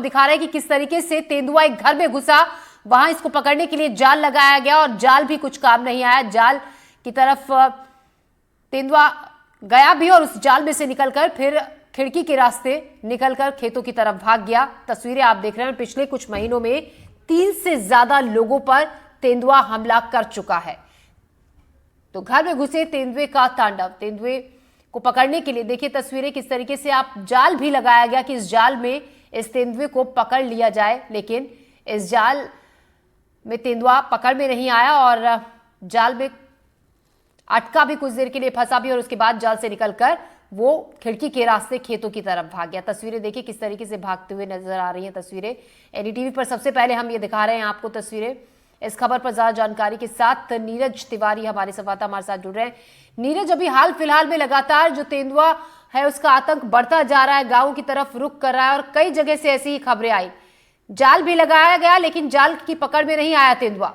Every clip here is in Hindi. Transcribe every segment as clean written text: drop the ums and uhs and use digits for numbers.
दिखा रहे हैं कि किस तरीके से तेंदुआ एक घर में घुसा, वहां इसको पकड़ने के लिए जाल लगाया गया और जाल भी कुछ काम नहीं आया। जाल की तरफ तेंदुआ गया भी और उस जाल में से निकलकर फिर खिड़की के रास्ते निकलकर खेतों की तरफ भाग गया। तस्वीरें आप देख रहे हैं। पिछले कुछ महीनों में 3 से ज्यादा लोगों पर तेंदुआ हमला कर चुका है। तो घर में घुसे तेंदुए का तांडव, तेंदुए को पकड़ने के लिए देखिए तस्वीरें किस तरीके से आप जाल भी लगाया गया कि इस जाल में इस तेंदुए को पकड़ लिया जाए, लेकिन इस जाल में तेंदुआ पकड़ में नहीं आया और जाल में अटका भी, कुछ देर के लिए फंसा भी और उसके बाद जाल से निकलकर वो खिड़की के रास्ते खेतों की तरफ भाग गया। तस्वीरें देखिए किस तरीके से भागते हुए नजर आ रही हैं। तस्वीरें एनडीटीवी पर सबसे पहले हम ये दिखा रहे हैं आपको तस्वीरें। इस खबर पर ज्यादा जानकारी के साथ नीरज तिवारी हमारे संवाददाता हमारे साथ जुड़ रहे हैं। नीरज, अभी हाल फिलहाल में लगातार जो तेंदुआ है उसका आतंक बढ़ता जा रहा है, गांव की तरफ रुख कर रहा है और कई जगह से ऐसी ही खबरें आई। जाल भी लगाया गया लेकिन जाल की पकड़ में नहीं आया तेंदुआ।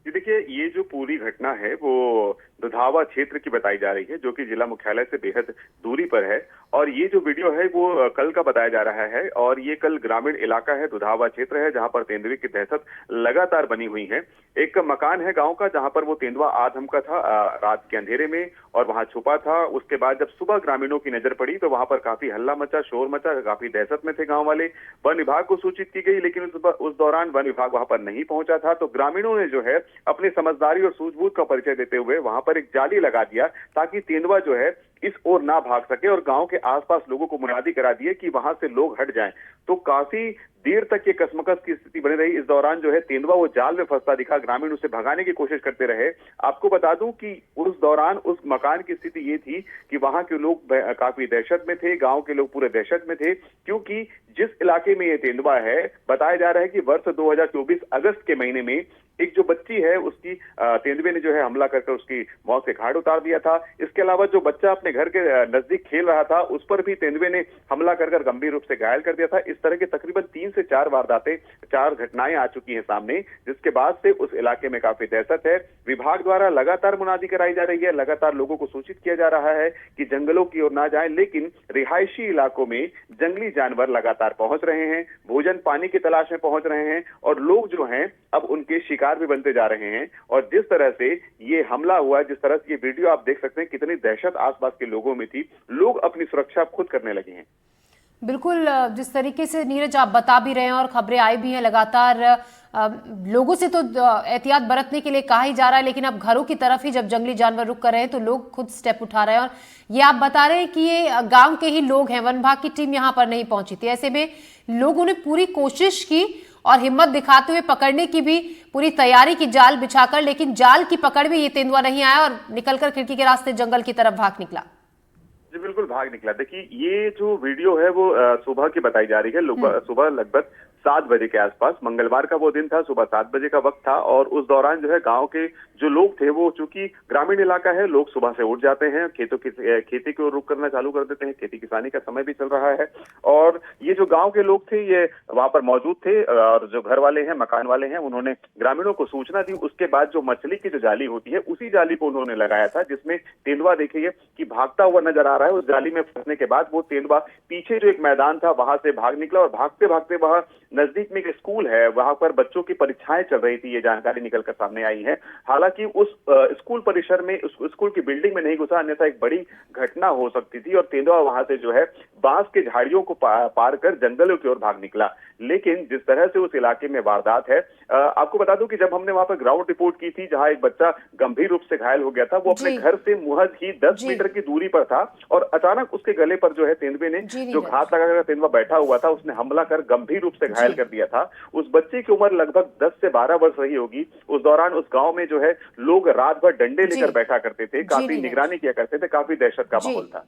जी देखिए, ये जो पूरी घटना है वो दुधावा क्षेत्र की बताई जा रही है, जो कि जिला मुख्यालय से बेहद दूरी पर है। और ये जो वीडियो है वो कल का बताया जा रहा है और ये कल ग्रामीण इलाका है, दुधावा क्षेत्र है, जहां पर तेंदुए की दहशत लगातार बनी हुई है। एक मकान है गांव का जहां पर वो तेंदुआ आधमका था रात के अंधेरे में और वहां छुपा था। उसके बाद जब सुबह ग्रामीणों की नजर पड़ी तो वहां पर काफी हल्ला मचा, शोर मचा, काफी दहशत में थे गाँव वाले। वन विभाग को सूचित की गई लेकिन उस दौरान वन विभाग वहां पर नहीं पहुंचा था। तो ग्रामीणों ने जो है अपनी समझदारी और सूझबूझ का परिचय देते हुए वहां पर एक जाली लगा दिया ताकि तेंदुआ जो है इस ओर ना भाग सके और गांव के आसपास लोगों को मुनादी करा दिए कि वहां से लोग हट जाएं। तो काफी देर तक ये कसमकस की स्थिति बनी रही। इस दौरान जो है तेंदुआ वो जाल में फंसता दिखा, ग्रामीण उसे भगाने की कोशिश करते रहे। आपको बता दूं कि उस दौरान उस मकान की स्थिति ये थी कि वहां के लोग काफी दहशत में थे, गांव के लोग पूरे दहशत में थे, क्योंकि जिस इलाके में ये तेंदुआ है बताया जा रहा है कि वर्ष 2024 अगस्त के महीने में एक जो बच्ची है उसकी तेंदुए ने जो है हमला करके उसकी मौत के घाट उतार दिया था। इसके अलावा जो बच्चा अपने घर के नजदीक खेल रहा था उस पर भी तेंदुए ने हमला कर गंभीर रूप से घायल कर दिया था। इस तरह के तकरीबन 3 से 4 वारदातें, 4 घटनाएं आ चुकी हैं सामने, जिसके बाद से उस इलाके में काफी दहशत है। विभाग द्वारा लगातार मुनादी कराई जा रही है, लगातार लोगों को सूचित किया जा रहा है कि जंगलों की ओर ना जाएं, लेकिन रिहायशी इलाकों में जंगली जानवर लगातार पहुंच रहे हैं, भोजन पानी की तलाश में पहुंच रहे हैं और लोग जो हैं अब उनके शिकार भी बनते जा रहे हैं। और जिस तरह से ये हमला हुआ, जिस तरह से ये वीडियो आप देख सकते हैं, कितनी दहशत आसपास के लोगों में थी, लोग अपनी सुरक्षा खुद करने लगे हैं। बिल्कुल, जिस तरीके से नीरज आप बता भी रहे हैं और खबरें आई भी हैं लगातार, लोगों से तो एहतियात बरतने के लिए कहा ही जा रहा है, लेकिन अब घरों की तरफ ही जब जंगली जानवर रुक कर रहे हैं तो लोग खुद स्टेप उठा रहे हैं। और ये आप बता रहे हैं कि ये गांव के ही लोग हैं, वन विभाग की टीम यहां पर नहीं पहुंची थी। ऐसे में लोगों ने पूरी कोशिश की और हिम्मत दिखाते हुए पकड़ने की भी पूरी तैयारी की, जाल बिछाकर, लेकिन जाल की पकड़ में ये तेंदुआ नहीं आया और निकलकर खिड़की के रास्ते जंगल की तरफ भाग निकला। जी बिल्कुल भाग निकला। देखिए, ये जो वीडियो है वो सुबह की बताई जा रही है। सुबह लगभग 7 बजे के आसपास, मंगलवार का वो दिन था, सुबह 7 बजे का वक्त था। और उस दौरान जो है गांव के जो लोग थे, वो चूंकि ग्रामीण इलाका है, लोग सुबह से उठ जाते हैं, खेती की ओर रुख करना चालू कर देते हैं, खेती किसानी का समय भी चल रहा है। और ये जो गांव के लोग थे ये वहां पर मौजूद थे और जो घर वाले हैं, मकान वाले हैं, उन्होंने ग्रामीणों को सूचना दी। उसके बाद जो मछली की जो जाली होती है उसी जाली को उन्होंने लगाया था, जिसमें तेंदुआ देखिए कि भागता हुआ नजर आ रहा है। उस जाली में फंसने के बाद वो तेंदुआ पीछे जो एक मैदान था वहां से भाग निकला और भागते भागते वहां नजदीक में एक स्कूल है, वहां पर बच्चों की परीक्षाएं चल रही थी, ये जानकारी निकलकर सामने आई है। हालांकि उस स्कूल परिसर में, उस स्कूल की बिल्डिंग में नहीं घुसा, अन्यथा एक बड़ी घटना हो सकती थी और तेंदुआ वहां से जो है बांस के झाड़ियों को पार कर जंगलों की ओर भाग निकला। लेकिन जिस तरह से उस इलाके में वारदात है, आपको बता दूं कि जब हमने वहां पर ग्राउंड रिपोर्ट की थी, जहां एक बच्चा गंभीर रूप से घायल हो गया था, वो अपने घर से महज ही 10 मीटर की दूरी पर था और अचानक उसके गले पर जो है तेंदुए ने जो घात लगाकर तेंदुआ बैठा हुआ था, उसने हमला कर गंभीर रूप से घायल कर दिया था। उस बच्चे की उम्र लगभग 10 से 12 वर्ष रही होगी। उस दौरान उस गांव में जो है लोग रात भर डंडे लेकर बैठा करते थे, काफी निगरानी किया करते थे, काफी दहशत का माहौल था।